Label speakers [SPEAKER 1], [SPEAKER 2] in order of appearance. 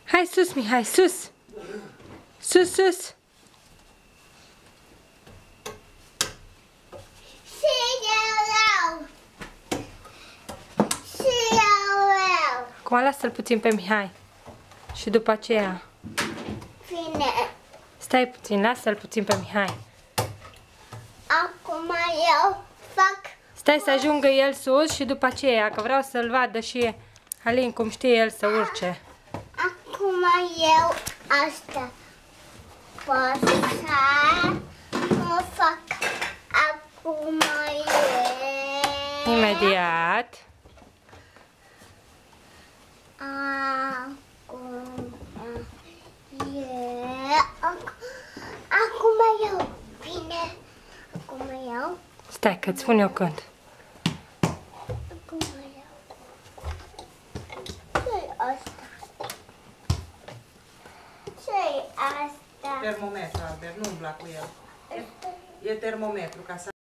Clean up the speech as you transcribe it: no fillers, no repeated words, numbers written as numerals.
[SPEAKER 1] Hai sus, Mihai, sus! Sus, sus! Acum lasă-l puțin pe Mihai. Și după aceea...
[SPEAKER 2] Bine.
[SPEAKER 1] Stai puțin, lasă-l puțin pe Mihai.
[SPEAKER 2] Acum eu fac...
[SPEAKER 1] Stai să ajungă el sus și după aceea, că vreau să-l vadă și Alin cum știe el să urce.
[SPEAKER 2] Acum eu asta pot să mă fac. Acum eu...
[SPEAKER 1] Imediat.
[SPEAKER 2] Acum eu. Bine. Acum eu.
[SPEAKER 1] Stai că-ți spun eu când.
[SPEAKER 2] Acum eu. Ce-i asta? Ce-i asta?
[SPEAKER 3] Termometru, Albert, nu umbla cu el. E termometru ca să